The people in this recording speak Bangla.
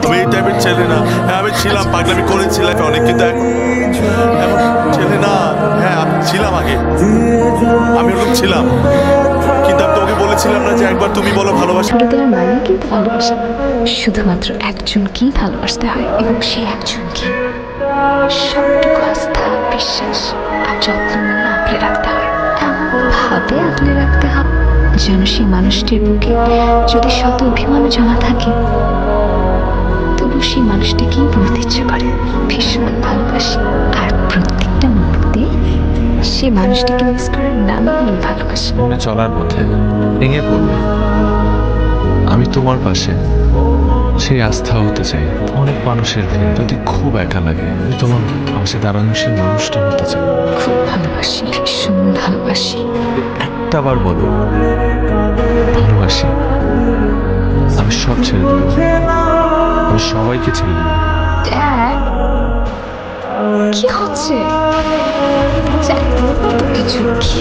আমি এই টাইপের ছেলে না। হ্যাঁ আমি ছিলাম, পাগলামি করেছিলাম অনেক, কিন্তু এখন এমন ছেলে না। হ্যাঁ আমি ছিলাম আগে, আমি ওরকম ছিলাম, কিন্তু আমি তোমাকে বলেছিলাম না যে একবার তুমি বলো ভালোবাসা। ছোট দেওয়ার মানে কিন্তু ভালোবাসা শুধুমাত্র একজনকেই ভালোবাসতে হয়, এবং সেই একজনকে সবটুকু আস্থা, বিশ্বাস আর যত্ন নিয়ে আগলে রাখতে হয়। এমনভাবে আগলে রাখতে হয় যেন সেই মানুষটির বুকে যদি শত অভিমানও জমা থাকে, তবু সেই মানুষটাকেই বলতে ইচ্ছে করে ভীষণ ভালোবাসি। আর প্রত্যেকটা মুহূর্তে সে মানুষটিকে মিস করার নামই ভালোবাসি। চলার পথে ভেঙে পড়বে, আমি তোমার পাশে সেই আস্থা হতে চাই। অনেক মানুষের ভিড়, যদি খুব একা লাগে আমি তোমার পাশে দাঁড়ানো সেই মানুষটা হতে চাই। খুব ভালোবাসি, ভীষণ ভালোবাসি। একটা বার বলো ভালোবাসি, আমি সব ছেড়ে দেবো, আমি সবাইকে ছেড়ে দেবো। কি হচ্ছে? কিছু কি